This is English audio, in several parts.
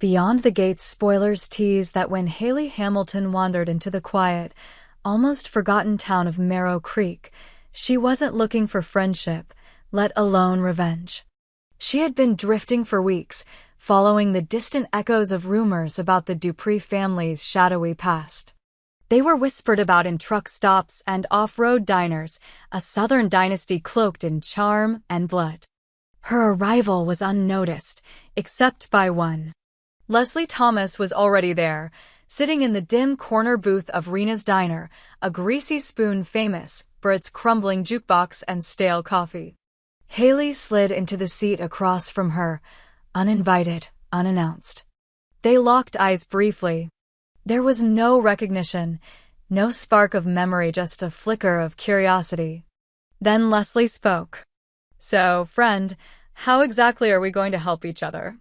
Beyond the gates, spoilers tease that when Hayley Hamilton wandered into the quiet, almost forgotten town of Marrow Creek, she wasn't looking for friendship, let alone revenge. She had been drifting for weeks, following the distant echoes of rumors about the Dupree family's shadowy past. They were whispered about in truck stops and off-road diners, a Southern dynasty cloaked in charm and blood. Her arrival was unnoticed, except by one. Leslie Thomas was already there, sitting in the dim corner booth of Rena's Diner, a greasy spoon famous for its crumbling jukebox and stale coffee. Hayley slid into the seat across from her, uninvited, unannounced. They locked eyes briefly. There was no recognition, no spark of memory, just a flicker of curiosity. Then Leslie spoke. "So, friend, how exactly are we going to help each other?"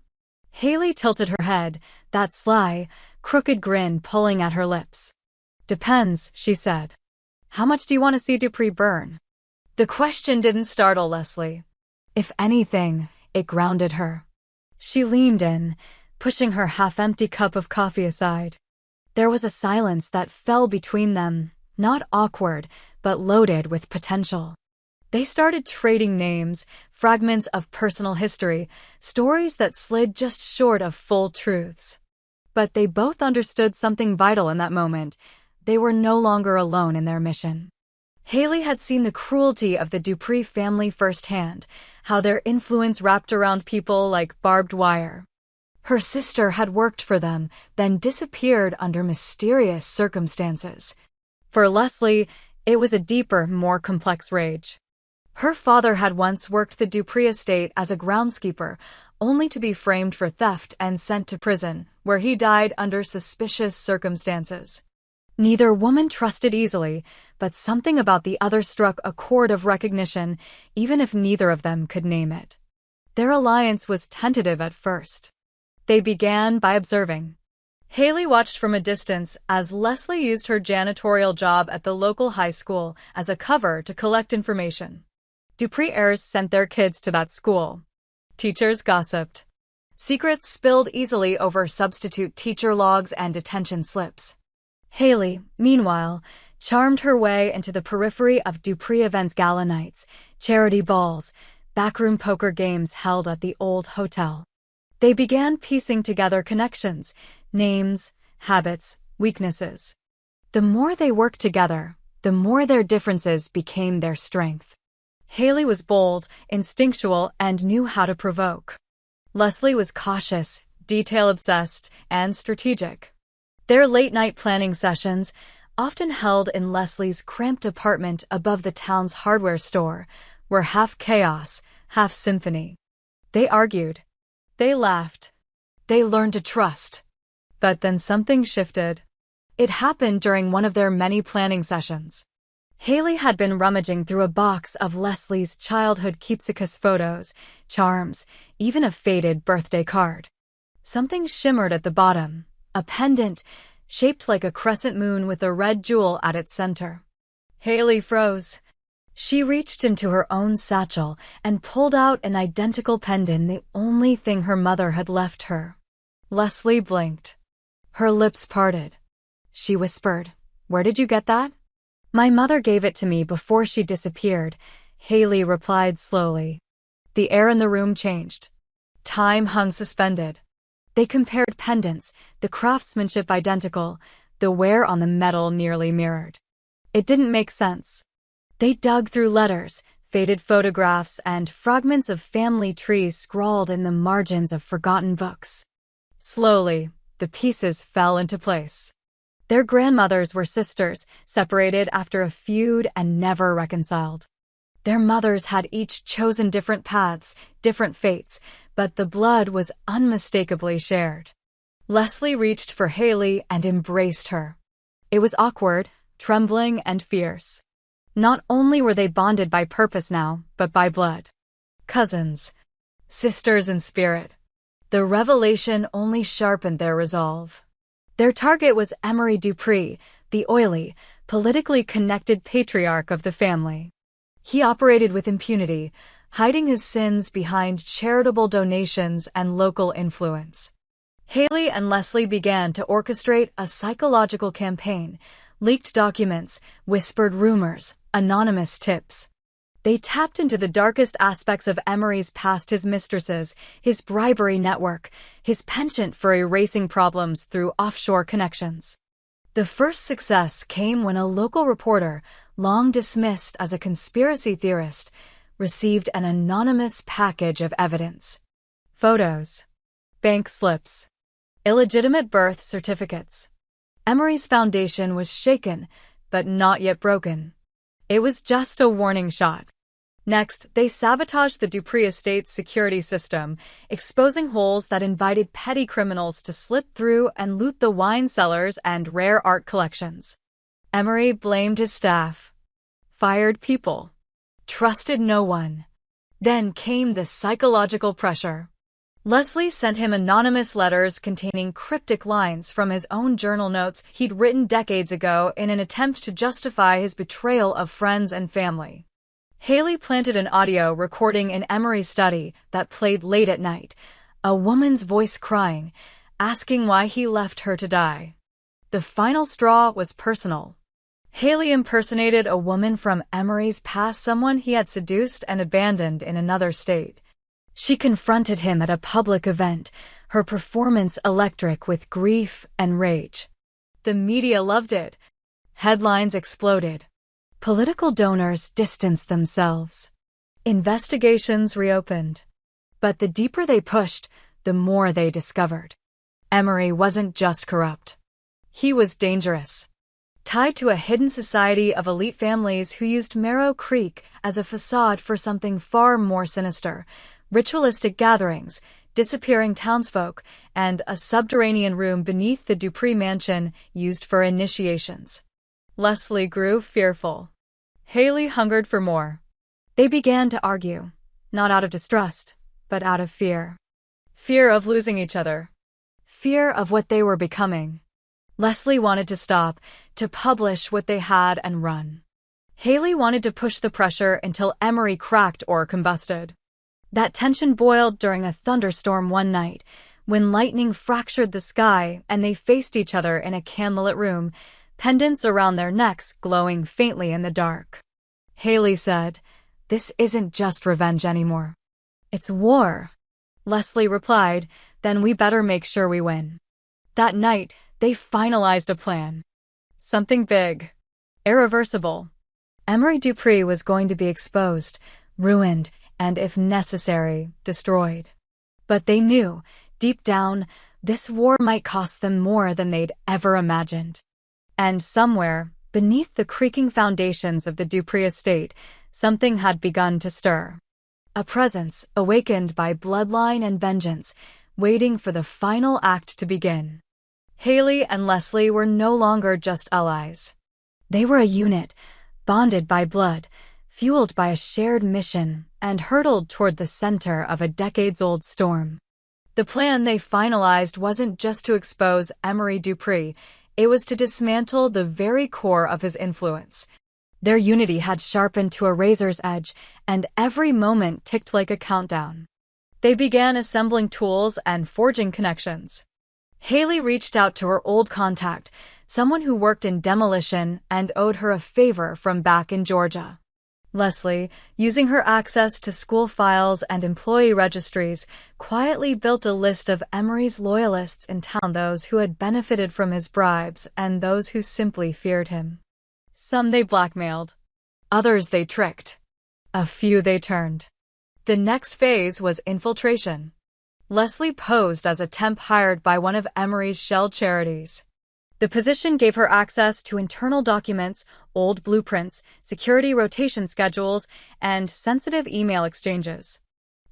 Hayley tilted her head, that sly, crooked grin pulling at her lips. "Depends," she said. "How much do you want to see Dupree burn?" The question didn't startle Leslie. If anything, it grounded her. She leaned in, pushing her half-empty cup of coffee aside. There was a silence that fell between them, not awkward, but loaded with potential. They started trading names, fragments of personal history, stories that slid just short of full truths. But they both understood something vital in that moment. They were no longer alone in their mission. Hayley had seen the cruelty of the Dupree family firsthand, how their influence wrapped around people like barbed wire. Her sister had worked for them, then disappeared under mysterious circumstances. For Leslie, it was a deeper, more complex rage. Her father had once worked the Dupree estate as a groundskeeper, only to be framed for theft and sent to prison, where he died under suspicious circumstances. Neither woman trusted easily, but something about the other struck a chord of recognition, even if neither of them could name it. Their alliance was tentative at first. They began by observing. Hayley watched from a distance as Leslie used her janitorial job at the local high school as a cover to collect information. Dupree heirs sent their kids to that school. Teachers gossiped. Secrets spilled easily over substitute teacher logs and detention slips. Hayley, meanwhile, charmed her way into the periphery of Dupree events, gala nights, charity balls, backroom poker games held at the old hotel. They began piecing together connections, names, habits, weaknesses. The more they worked together, the more their differences became their strength. Hayley was bold, instinctual, and knew how to provoke. Leslie was cautious, detail-obsessed, and strategic. Their late-night planning sessions, often held in Leslie's cramped apartment above the town's hardware store, were half chaos, half symphony. They argued. They laughed. They learned to trust. But then something shifted. It happened during one of their many planning sessions. Hayley had been rummaging through a box of Leslie's childhood keepsakes, photos, charms, even a faded birthday card. Something shimmered at the bottom, a pendant shaped like a crescent moon with a red jewel at its center. Hayley froze. She reached into her own satchel and pulled out an identical pendant, the only thing her mother had left her. Leslie blinked. Her lips parted. She whispered, "Where did you get that?" "My mother gave it to me before she disappeared," Hayley replied slowly. The air in the room changed. Time hung suspended. They compared pendants, the craftsmanship identical, the wear on the metal nearly mirrored. It didn't make sense. They dug through letters, faded photographs, and fragments of family trees scrawled in the margins of forgotten books. Slowly, the pieces fell into place. Their grandmothers were sisters, separated after a feud and never reconciled. Their mothers had each chosen different paths, different fates, but the blood was unmistakably shared. Leslie reached for Hayley and embraced her. It was awkward, trembling, and fierce. Not only were they bonded by purpose now, but by blood. Cousins. Sisters in spirit. The revelation only sharpened their resolve. Their target was Emery Dupree, the oily, politically connected patriarch of the family. He operated with impunity, hiding his sins behind charitable donations and local influence. Hayley and Leslie began to orchestrate a psychological campaign, leaked documents, whispered rumors, anonymous tips. They tapped into the darkest aspects of Emery's past: his mistresses, his bribery network, his penchant for erasing problems through offshore connections. The first success came when a local reporter, long dismissed as a conspiracy theorist, received an anonymous package of evidence. Photos, bank slips, illegitimate birth certificates. Emery's foundation was shaken, but not yet broken. It was just a warning shot. Next, they sabotaged the Dupree estate's security system, exposing holes that invited petty criminals to slip through and loot the wine cellars and rare art collections. Emery blamed his staff, fired people, trusted no one. Then came the psychological pressure. Leslie sent him anonymous letters containing cryptic lines from his own journal notes he'd written decades ago in an attempt to justify his betrayal of friends and family. Hayley planted an audio recording in Emery's study that played late at night, a woman's voice crying, asking why he left her to die. The final straw was personal. Hayley impersonated a woman from Emery's past, someone he had seduced and abandoned in another state. She confronted him at a public event, her performance electric with grief and rage. The media loved it. Headlines exploded. Political donors distanced themselves. Investigations reopened. But the deeper they pushed, the more they discovered. Emery wasn't just corrupt. He was dangerous. Tied to a hidden society of elite families who used Merrow Creek as a facade for something far more sinister: ritualistic gatherings, disappearing townsfolk, and a subterranean room beneath the Dupree mansion used for initiations. Leslie grew fearful. Hayley hungered for more. They began to argue, not out of distrust, but out of fear. Fear of losing each other. Fear of what they were becoming. Leslie wanted to stop, to publish what they had and run. Hayley wanted to push the pressure until Emery cracked or combusted. That tension boiled during a thunderstorm one night, when lightning fractured the sky and they faced each other in a candlelit room, pendants around their necks glowing faintly in the dark. Hayley said, "This isn't just revenge anymore. It's war." Leslie replied, "Then we better make sure we win." That night, they finalized a plan. Something big. Irreversible. Emery Dupree was going to be exposed, ruined, and if necessary, destroyed. But they knew, deep down, this war might cost them more than they'd ever imagined. And somewhere, beneath the creaking foundations of the Dupree estate, something had begun to stir. A presence, awakened by bloodline and vengeance, waiting for the final act to begin. Hayley and Leslie were no longer just allies. They were a unit, bonded by blood, fueled by a shared mission, and hurtled toward the center of a decades-old storm. The plan they finalized wasn't just to expose Emery Dupree, it was to dismantle the very core of his influence. Their unity had sharpened to a razor's edge, and every moment ticked like a countdown. They began assembling tools and forging connections. Hayley reached out to her old contact, someone who worked in demolition and owed her a favor from back in Georgia. Leslie, using her access to school files and employee registries, quietly built a list of Emery's loyalists in town, those who had benefited from his bribes and those who simply feared him. Some they blackmailed. Others they tricked. A few they turned. The next phase was infiltration. Leslie posed as a temp hired by one of Emery's shell charities. The position gave her access to internal documents, old blueprints, security rotation schedules, and sensitive email exchanges.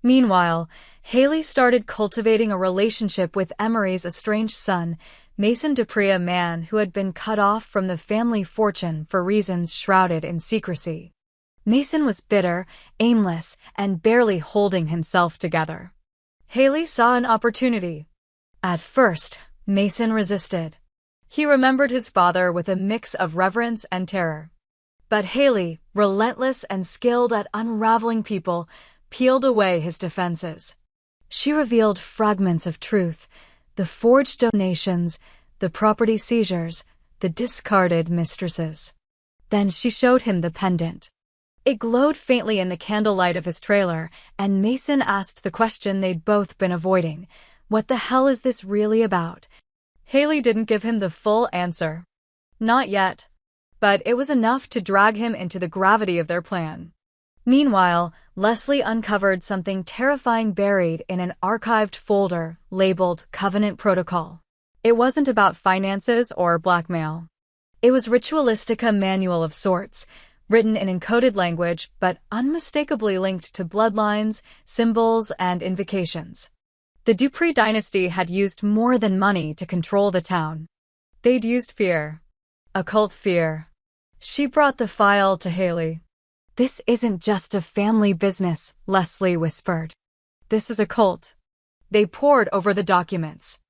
Meanwhile, Hayley started cultivating a relationship with Emery's estranged son, Mason Dupree, a man who had been cut off from the family fortune for reasons shrouded in secrecy. Mason was bitter, aimless, and barely holding himself together. Hayley saw an opportunity. At first, Mason resisted. He remembered his father with a mix of reverence and terror. But Hayley, relentless and skilled at unraveling people, peeled away his defenses. She revealed fragments of truth, The forged donations, the property seizures, the discarded mistresses. Then she showed him the pendant. It glowed faintly in the candlelight of his trailer, and Mason asked the question they'd both been avoiding. What the hell is this really about? Hayley didn't give him the full answer. Not yet. But it was enough to drag him into the gravity of their plan. Meanwhile, Leslie uncovered something terrifying buried in an archived folder labeled Covenant Protocol. It wasn't about finances or blackmail. It was ritualistica manual of sorts, written in encoded language but unmistakably linked to bloodlines, symbols, and invocations. The Dupree dynasty had used more than money to control the town. They'd used fear. Occult fear. She brought the file to Hayley. "This isn't just a family business," Leslie whispered. "This is a cult." They pored over the documents.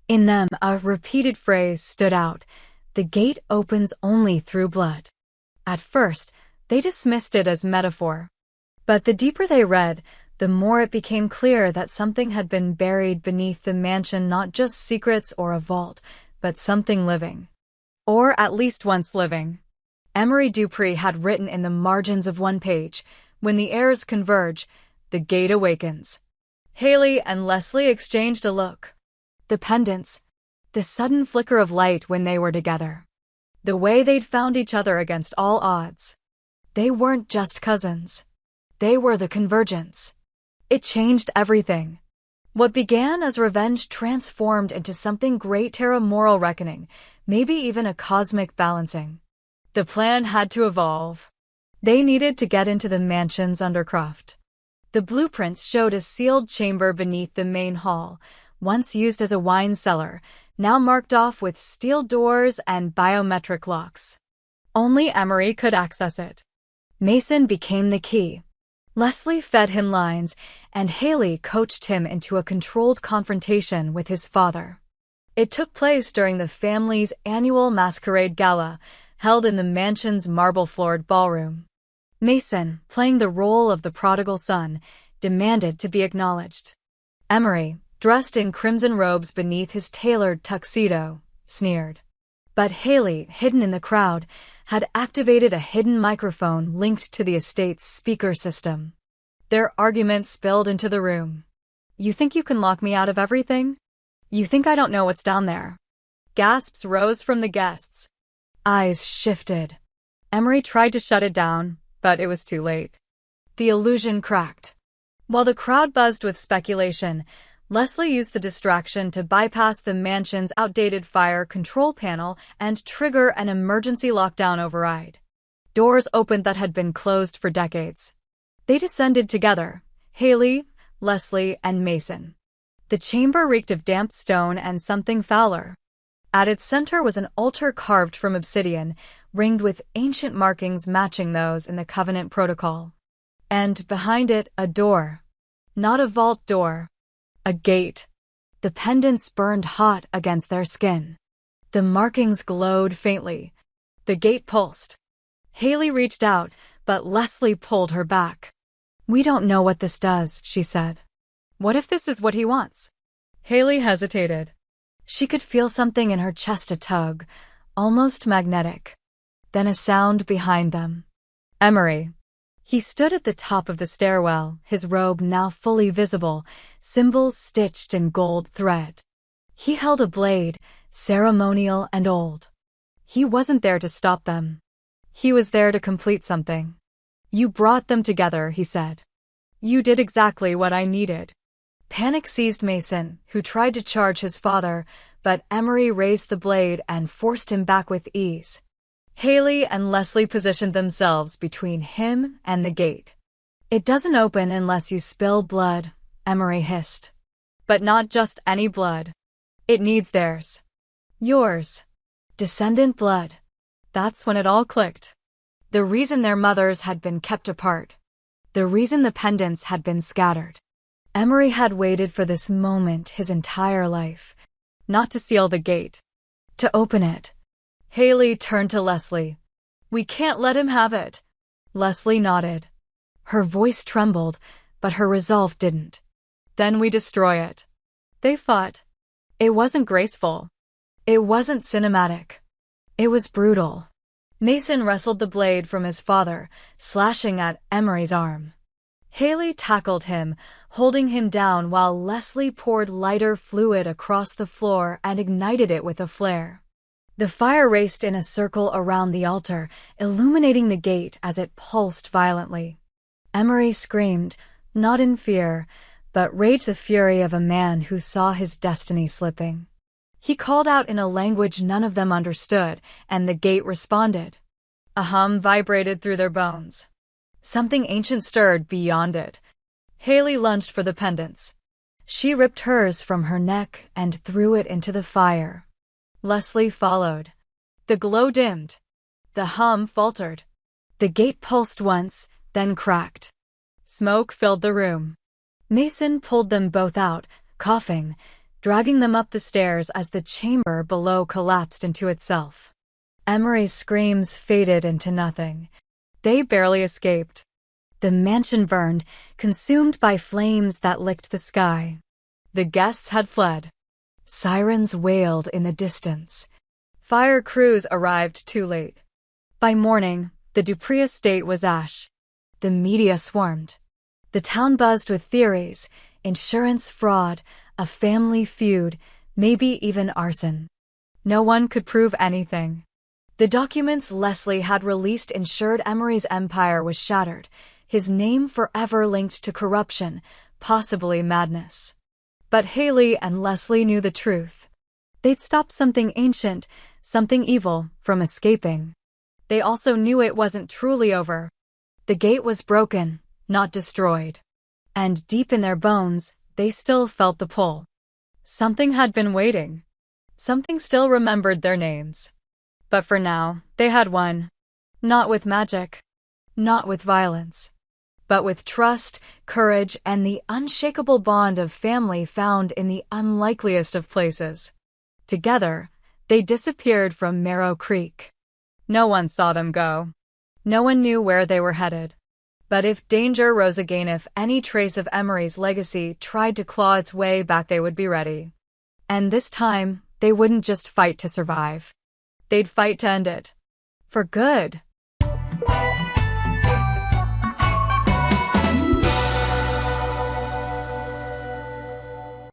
In them, a repeated phrase stood out: "The gate opens only through blood." At first, they dismissed it as metaphor. But the deeper they read, the more it became clear that something had been buried beneath the mansion, not just secrets or a vault, but something living. Or at least once living. Emery Dupree had written in the margins of one page, "When the heirs converge, the gate awakens." Hayley and Leslie exchanged a look. The pendants, the sudden flicker of light when they were together. The way they'd found each other against all odds. They weren't just cousins. They were the convergence. It changed everything. What began as revenge transformed into something great: a moral reckoning, maybe even a cosmic balancing. The plan had to evolve. They needed to get into the mansion's undercroft. The blueprints showed a sealed chamber beneath the main hall, once used as a wine cellar, now marked off with steel doors and biometric locks. Only Emery could access it. Mason became the key. Leslie fed him lines, and Hayley coached him into a controlled confrontation with his father. It took place during the family's annual masquerade gala, held in the mansion's marble-floored ballroom. Mason, playing the role of the prodigal son, demanded to be acknowledged. Emery, dressed in crimson robes beneath his tailored tuxedo, sneered. But Hayley, hidden in the crowd, had activated a hidden microphone linked to the estate's speaker system. Their argument spilled into the room. "You think you can lock me out of everything? You think I don't know what's down there?" Gasps rose from the guests. Eyes shifted. Emery tried to shut it down, but it was too late. The illusion cracked. While the crowd buzzed with speculation, Leslie used the distraction to bypass the mansion's outdated fire control panel and trigger an emergency lockdown override. Doors opened that had been closed for decades. They descended together, Hayley, Leslie, and Mason. The chamber reeked of damp stone and something fouler. At its center was an altar carved from obsidian, ringed with ancient markings matching those in the Covenant Protocol. And behind it, a door. Not a vault door. A gate. The pendants burned hot against their skin. The markings glowed faintly. The gate pulsed. Hayley reached out, but Leslie pulled her back. "We don't know what this does," she said. "What if this is what he wants?" Hayley hesitated. She could feel something in her chest, a tug, almost magnetic. Then a sound behind them. Emery. He stood at the top of the stairwell, his robe now fully visible, symbols stitched in gold thread. He held a blade, ceremonial and old. He wasn't there to stop them. He was there to complete something. "You brought them together," he said. "You did exactly what I needed." Panic seized Mason, who tried to charge his father, but Emery raised the blade and forced him back with ease. Hayley and Leslie positioned themselves between him and the gate. "It doesn't open unless you spill blood," Emery hissed. "But not just any blood. It needs theirs. Yours. Descendant blood." That's when it all clicked. The reason their mothers had been kept apart. The reason the pendants had been scattered. Emery had waited for this moment his entire life. Not to seal the gate. To open it. Hayley turned to Leslie. "We can't let him have it." Leslie nodded. Her voice trembled, but her resolve didn't. "Then we destroy it." They fought. It wasn't graceful. It wasn't cinematic. It was brutal. Mason wrestled the blade from his father, slashing at Emery's arm. Hayley tackled him, holding him down while Leslie poured lighter fluid across the floor and ignited it with a flare. The fire raced in a circle around the altar, illuminating the gate as it pulsed violently. Emery screamed, not in fear, but rage, the fury of a man who saw his destiny slipping. He called out in a language none of them understood, and the gate responded. A hum vibrated through their bones. Something ancient stirred beyond it. Hayley lunged for the pendants. She ripped hers from her neck and threw it into the fire. Leslie followed. The glow dimmed. The hum faltered. The gate pulsed once, then cracked. Smoke filled the room. Mason pulled them both out, coughing, dragging them up the stairs as the chamber below collapsed into itself. Emery's screams faded into nothing. They barely escaped. The mansion burned, consumed by flames that licked the sky. The guests had fled. Sirens wailed in the distance. Fire crews arrived too late. By morning, the Dupree estate was ash. The media swarmed. The town buzzed with theories, insurance fraud, a family feud, maybe even arson. No one could prove anything. The documents Leslie had released ensured Emery's empire was shattered, his name forever linked to corruption, possibly madness. But Hayley and Leslie knew the truth. They'd stopped something ancient, something evil, from escaping. They also knew it wasn't truly over. The gate was broken, not destroyed. And deep in their bones, they still felt the pull. Something had been waiting. Something still remembered their names. But for now, they had won. Not with magic. Not with violence. But with trust, courage, and the unshakable bond of family found in the unlikeliest of places. Together, they disappeared from Marrow Creek. No one saw them go. No one knew where they were headed. But if danger rose again, if any trace of Emery's legacy tried to claw its way back, they would be ready. And this time, they wouldn't just fight to survive. They'd fight to end it. For good.